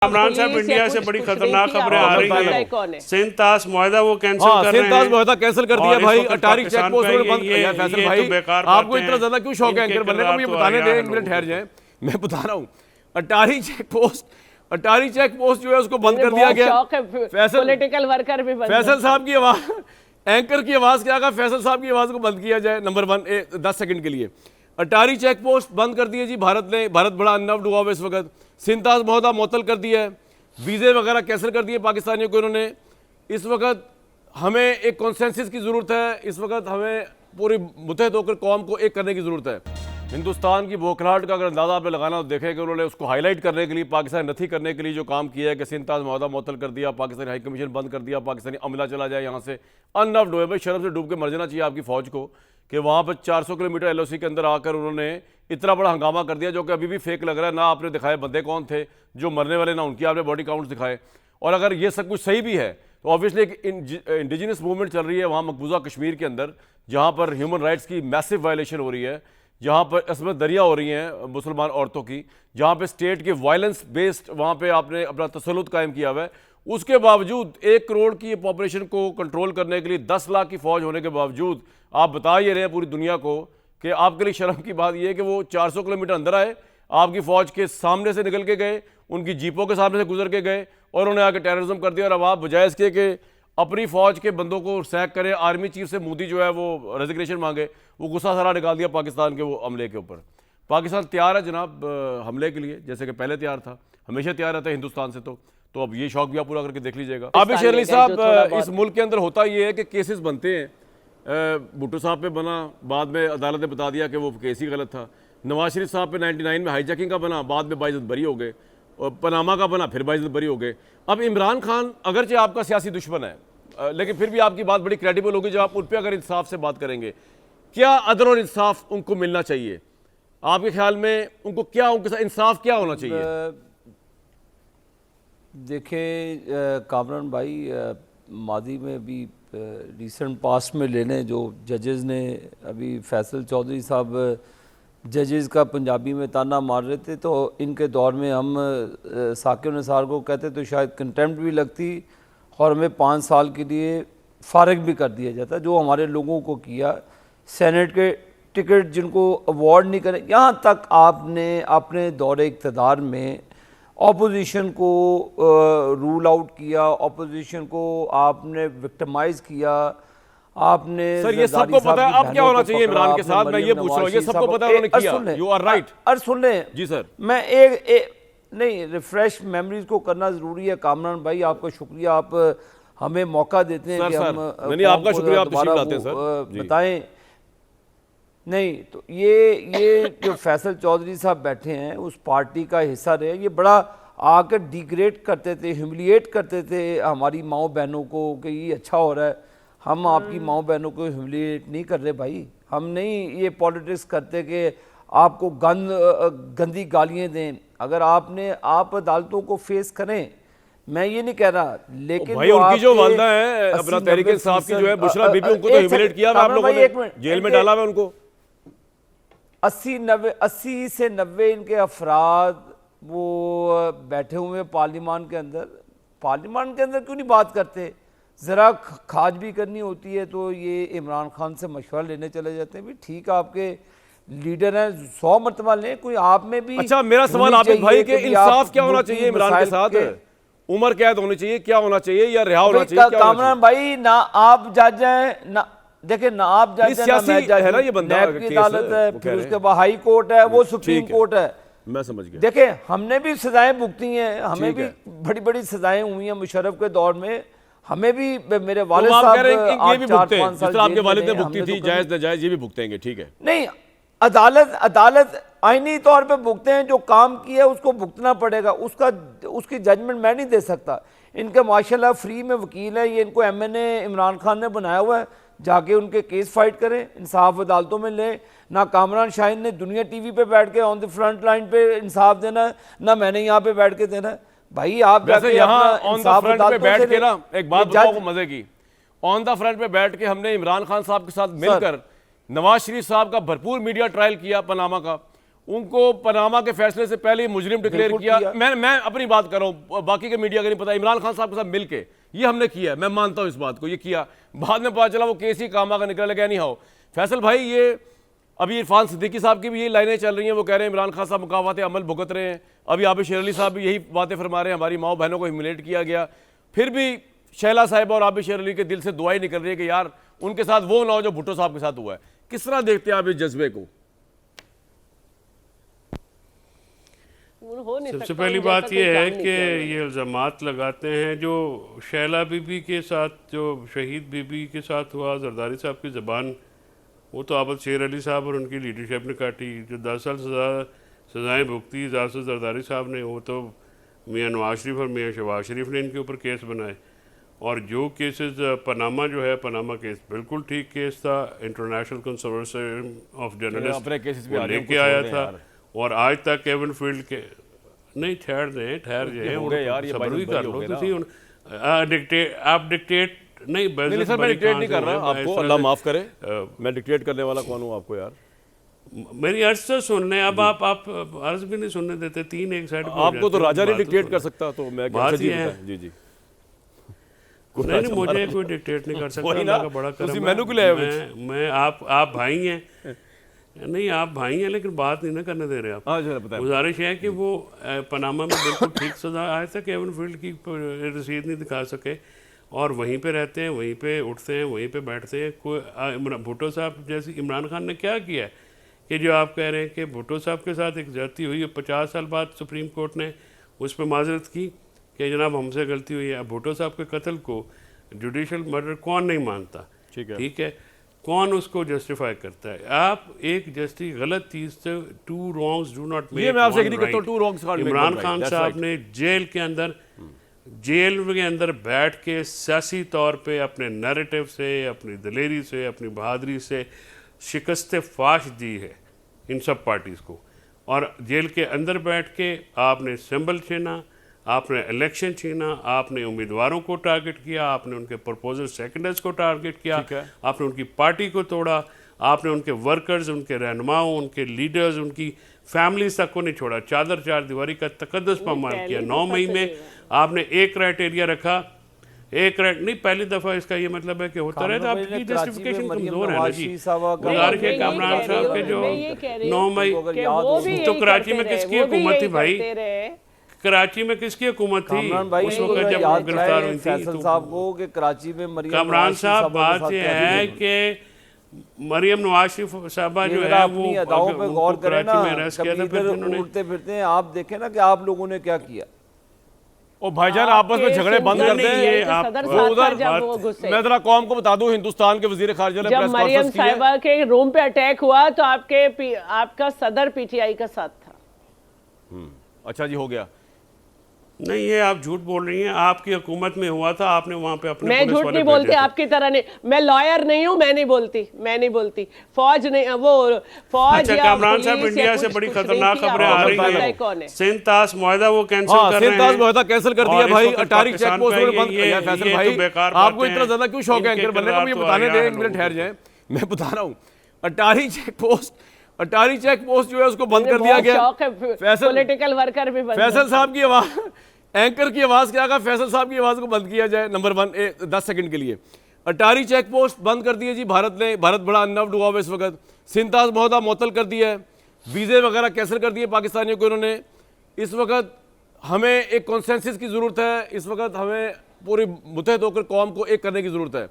इमरान साहब इंडिया से बड़ी खतरनाक खबरें आ रही हैं। सिंध ताश मुआहदा वो कैंसिल कर रहे हैं। ताश मुआहदा कैंसिल कर दिया भाई। अटारी चेक पोस्ट बंद किया। फैसल भाई आपको इतना ज्यादा क्यों शौक है एंकर बनने का? मुझे बताने दें, 1 मिनट ठहर जाए, मैं बता रहा हूँ। अटारी चेक पोस्ट जो है उसको बंद कर दिया गया। पॉलिटिकल वर्कर भी फैसल साहब की आवाज, एंकर की आवाज क्या कहा, फैसल साहब की आवाज को बंद किया जाए नंबर 1 10 सेकंड के लिए। अटारी चेक पोस्ट बंद कर दिए जी भारत ने। भारत बड़ा अननव्ड हुआ है इस वक्त। सिंध ताश मुआहदा मुअत्तल कर दिया है। वीज़े वगैरह कैंसिल कर दिए पाकिस्तानियों को इन्होंने। इस वक्त हमें एक कॉन्सेंसस की ज़रूरत है। इस वक्त हमें पूरी मुत्तहद होकर कौम को एक करने की ज़रूरत है। हिंदुस्तान की बौखलाहट का अगर अंदाज़ा आपने लगाना तो देखें कि उन्होंने उसको हाईलाइट करने के लिए, पाकिस्तान नथी करने के लिए जो काम किया है कि सिंध ताश मुआहदा मुअत्तल कर दिया, पाकिस्तानी हाई कमीशन बंद कर दिया, पाकिस्तानी अमला चला जाए यहाँ से। अननव्ड हुए भाई, शर्म से डूब के मर जाना चाहिए आपकी फ़ौज को कि वहाँ पर 400 किलोमीटर LOC के अंदर आकर उन्होंने इतना बड़ा हंगामा कर दिया जो कि अभी भी फेक लग रहा है। ना आपने दिखाए बंदे कौन थे जो मरने वाले, ना उनकी आपने बॉडी काउंट्स दिखाए। और अगर ये सब कुछ सही भी है तो ऑब्वियसली एक इंडिजिनस मूवमेंट चल रही है वहाँ मकबूजा कश्मीर के अंदर, जहाँ पर ह्यूमन राइट्स की मैसिव वायलेशन हो रही है, जहाँ पर इसमें दरिया हो रही हैं मुसलमान औरतों की, जहाँ पे स्टेट के वायलेंस बेस्ड वहाँ पे आपने अपना तसल्लुत कायम किया हुआ है। उसके बावजूद 1 करोड़ की पॉपुलेशन को कंट्रोल करने के लिए 10 लाख की फ़ौज होने के बावजूद आप बता ये रहे हैं पूरी दुनिया को कि आपके लिए शर्म की बात यह है कि वो 400 किलोमीटर अंदर आए, आपकी फ़ौज के सामने से निकल के गए, उनकी जीपों के सामने से गुजर के गए और उन्हें आके टेररिज्म कर दिया। और अब आप बजाय इसके कि अपनी फ़ौज के बंदों को सैक करें, आर्मी चीफ से मोदी जो है वो रेजिग्नेशन मांगे, वो गुस्सा सारा निकाल दिया पाकिस्तान के वो हमले के ऊपर। पाकिस्तान तैयार है जनाब हमले के लिए, जैसे कि पहले तैयार था, हमेशा तैयार रहता है हिंदुस्तान से। तो अब ये शौक भी आप पूरा करके देख लीजिएगा। आबिद शेर अली साहब, इस मुल्क के अंदर होता ये है कि केसेस बनते हैं। भुट्टो साहब पे बना, बाद में अदालत ने बता दिया कि वो केस ही गलत था। नवाज शरीफ साहब पे 99 में हाईजैकिंग का बना, बाद में बाइज्जत बरी हो गए। और पनामा का बना, फिर बाइज्जत बरी हो गए। अब इमरान खान अगरचे आपका सियासी दुश्मन है लेकिन फिर भी आपकी बात बड़ी क्रेडिबल होगी जब आप उन पर अगर इंसाफ से बात करेंगे। क्या अदल और इंसाफ उनको मिलना चाहिए आपके ख्याल में? उनको क्या, उनके साथ इंसाफ क्या होना चाहिए? देखें कामरान भाई, मादी में भी रिसेंट पास्ट में लेने जो जजेस ने, अभी फैसल चौधरी साहब जजेस का पंजाबी में ताना मार रहे थे, तो इनके दौर में हम साकिब निसार को कहते तो शायद कंटेम्प्ट भी लगती और हमें 5 साल के लिए फारिग भी कर दिया जाता। जो हमारे लोगों को किया, सेनेट के टिकट जिनको अवार्ड नहीं करें, यहाँ तक आपने अपने दौरे इक़्तिदार में ऑपोजिशन को रूल आउट किया, ऑपोजिशन को आपने विक्टिमाइज किया। आपने सर ये सबको पता है अब क्या होना चाहिए इमरान के साथ, मैं ये पूछ रहा हूँ, ये सबको पता है उन्होंने किया। You are right. और सुन लें जी सर, मैं एक नहीं, रिफ्रेश मेमोरीज को करना जरूरी है। कामरान भाई आपका शुक्रिया, आप हमें मौका देते हैं कि हम आपका शुक्रिया, आप तशरीफ लाते हैं सर, बताएं। नहीं तो ये जो फैसल चौधरी साहब बैठे हैं उस पार्टी का हिस्सा रहे, ये बड़ा आकर डिग्रेड करते थे, ह्यूमिलिएट करते थे हमारी माओ बहनों को कि ये अच्छा हो रहा है। हम आपकी माओ बहनों को ह्यूमिलिएट नहीं कर रहे भाई, हम नहीं ये पॉलिटिक्स करते कि आपको गंदी गालियाँ दें। अगर आप अदालतों को फेस करें, मैं ये नहीं कह रहा, लेकिन भाई उनकी जो वालदा है अपना तहरीक इंसाफ की जो है बुशरा बीबी, उनको तो ह्यूमिलिएट किया आप लोगों ने, जेल में डाला हुआ उनको। 80 से 90 इनके अफराद वो बैठे हुए हैं पार्लियामान के अंदर। पार्लियामान के अंदर क्यों नहीं बात करते? ज़रा खाज भी करनी होती है तो ये इमरान खान से मशवरा लेने चले जाते हैं। भी ठीक है, आपके लीडर हैं, 100 मरतबा लें, कोई आप में भी। अच्छा मेरा सवाल आबिद भाई के इंसाफ क्या होना चाहिए इमरान के साथ? उम्र कैद होनी चाहिए, क्या होना चाहिए, या रिहा होना चाहिए? कामरान भाई ना आप जज हैं, ना देखे ना आप जज हैं, ना मैं जज है ना, ये बंदा की अदालत है, फिर उसके बाद हाई कोर्ट है, वो सुप्रीम कोर्ट है। मैं समझ गया। देखे हमने भी सजाएं भुगती हैं, हमें भी बड़ी बड़ी सजाएं हुई हैं मुशर्रफ के दौर में, हमें भी। मेरे वालिद साहब ये भी भुगते हैं, जिस तरह आपके वालिद ने भुगती थी, जायज नाजायज, ये भी भुगतेंगे, ठीक है। नहीं, अदालत आईनी तौर पे भुगते हैं, जो काम किया उसको भुगतना पड़ेगा, उसकी जजमेंट मैं नहीं दे सकता। इनके माशाल्लाह फ्री में वकील है, ये इनको MNA इमरान खान ने बनाया हुआ है, जाके उनके केस फाइट करें, इंसाफ अदालतों में लें। ना कामरान शाहीन ने दुनिया TV पे बैठ के ऑन द फ्रंट लाइन पे इंसाफ देना है, ना मैंने यहाँ पे बैठ के देना है। भाई आप वैसे यहाँ ऑन द फ्रंट पे बैठ के ना, एक बात बताओ मजे की, ऑन द फ्रंट पे बैठ के हमने इमरान खान साहब के साथ मिलकर नवाज शरीफ साहब का भरपूर मीडिया ट्रायल किया पनामा का, उनको पनामा के फैसले से पहले ही मुजरिम डिक्लेयर किया। मैं अपनी बात कर रहा हूँ, बाकी के मीडिया का नहीं पता। इमरान खान साहब के साथ मिलके ये हमने किया, मैं मानता हूँ इस बात को, ये किया। बाद में पता चला वो केस ही कामा का निकल गया। नहीं हो फैसल भाई, ये अभी इरफान सिद्दीकी साहब की भी यही लाइनें चल रही हैं, वो कह रहे हैं इमरान खान साहब मुकाफात अमल भुगत रहे हैं। अभी आबिद शेर अली साहब भी यही बातें फरमा रहे हैं, हमारी माओ बहनों को ह्यूमिलेट किया गया। फिर भी शैला साहिब और आबिद शेर अली के दिल से दुआई निकल रही है कि यार उनके साथ वो ना हो जो भुट्टो साहब के साथ हुआ है। किस तरह देखते हैं आप इस जज्बे को? सबसे पहली बात यह है कि ये इल्ज़ामात लगाते हैं जो शैला बीबी के साथ, जो शहीद बीबी के साथ हुआ, जरदारी साहब की ज़बान, वो तो आबिद शेर अली साहब और उनकी लीडरशिप ने काटी। जो 10 साल सज़ाएँ भुगती जासूस जरदारी साहब ने, वो तो मियाँ नवाज शरीफ और मियाँ शहबाज शरीफ ने इनके ऊपर केस बनाए। और जो केसेस पनामा जो है, पनामा केस बिल्कुल ठीक केस था, इंटरनेशनल कंसोर्शियम ऑफ जर्नलिस्ट लेके आया था। और आज तक केविन फील्ड के नहीं ठहर जाए सबर भी कर लो आप डिक्टेट नहीं सर, मैं डिक्टेट नहीं कर रहा आपको, अल्लाह माफ करे। मैं डिक्टेट करने वाला कौन हूँ आपको यार? मेरी अर्ज तो सुन लें। अब आप अर्ज भी नहीं सुनने देते, 3 एक साइड आपको तो राजा नहीं डिक्टेट कर सकता, तो मैं बात जी जी नहीं, मुझे कोई डिक्टेट नहीं कर सकता। अल्लाह का बड़ा करम है। मैं आप भाई हैं, नहीं आप भाई हैं, लेकिन बात नहीं ना करने दे रहे आप। गुजारिश है कि वो पनामा में बिल्कुल ठीक सजा आया था, केविन फील्ड की रसीद नहीं दिखा सके और वहीं पे रहते हैं, वहीं पे उठते हैं, वहीं पे बैठते हैं। कोई भुट्टो साहब जैसे इमरान खान ने क्या किया है कि जो आप कह रहे हैं कि भुट्टो साहब के साथ एक ज्यादती हुई है, 50 साल बाद सुप्रीम कोर्ट ने उस पर माजरत की कि जनाब हमसे गलती हुई है। भुट्टो साहब के कत्ल को जुडिशल मर्डर कौन नहीं मानता, ठीक है, कौन उसको जस्टिफाई करता है? आप एक जस्टिस गलत चीज से, 2 wrongs do not make one right। Imran Khan साहब ने जेल के अंदर बैठ के सियासी तौर पे अपने नैरेटिव से, अपनी दलेरी से, अपनी बहादुरी से शिकस्त फाश दी है इन सब पार्टीज़ को। और जेल के अंदर बैठ के आपने सिंबल छीना, आपने इलेक्शन छीना, आपने उम्मीदवारों को टारगेट किया, आपने उनके प्रपोजल सेकेंडर्स को टारगेट किया, आपने उनकी पार्टी को तोड़ा, आपने उनके वर्कर्स, उनके रहनुमाओं, उनके लीडर्स, उनकी फैमिलीज तक को नहीं छोड़ा। चादर चार दीवारी का तकद्दुस पामाल किया। 9 मई में आपने एक क्राइटेरिया रखा, नहीं पहली दफ़ा। इसका ये मतलब है कि होता रहे तो आपकी जस्टिफिकेशन कमज़ोर है ना जी। गुजारिश है कामरान साहब के जो 9 मई तो कराची में किसकी हुकूमत थी भाई? कराची में किसकी हुकूमत थी उस वक्त जब गिरफ्तार हुई थी? साहब को कि कराची में कामरान साहब, बात यह है कि मरियम नवाज शरीफ साहबा जो है वो अदाओं पे गौर करें ना, में अरेस्ट किया था, फिर उन्होंने उड़ते फिरते हैं। आप देखें ना कि आप लोगों ने क्या किया। ओ भाईजान आपस में झगड़े बंद कर दें। मैं जरा कौम को बता दूं, हिंदुस्तान के वजीर खारजा ने जब मरियम साहिबा के रूम पे अटैक हुआ तो आपका सदर पीटीआई का साथ था। अच्छा जी, हो गया। नहीं, ये आप झूठ बोल रही हैं। आपकी हुकूमत में हुआ था, आपने वहां पे अपने मैं झूठ नहीं बोलती आपकी तरह नहीं। मैं लॉयर नहीं हूं, मैं नहीं बोलती फौज नहीं, वो फौज। अच्छा, कामरान साहब, इंडिया से बड़ी खतरनाक खबरें आ रही हैं। सिंध ताश मुआहदा वो कैंसिल कर रहे हैं। सिंध ताश मुआहदा कैंसिल कर दिया भाई। अटारी चेक पोस्ट बंद किया। फैसल भाई, आपको इतना ज्यादा क्यों शौक है एंकर बनने का? मुझे बताने दें, 1 मिनट ठहर जाए, मैं बता रहा हूं। अटारी चेक पोस्ट जो है उसको बंद कर दिया गया। पॉलिटिकल वर्कर भी फैसल साहब की आवाज, एंकर की आवाज क्या कहा, फैसल साहब की आवाज को बंद किया जाए नंबर 1 10 सेकंड के लिए। अटारी चेक पोस्ट बंद कर दिए जी भारत ने। भारत बड़ा अनव्ड हुआ इस वक्त। सिंध ताश मुआहदा मुअत्तल कर दिया है, वीज़े वगैरह कैंसिल कर दिए पाकिस्तानियों को इन्होंने। इस वक्त हमें एक कॉन्सेंसस की ज़रूरत है। इस वक्त हमें पूरी मुतहद होकर कौम को एक करने की ज़रूरत है।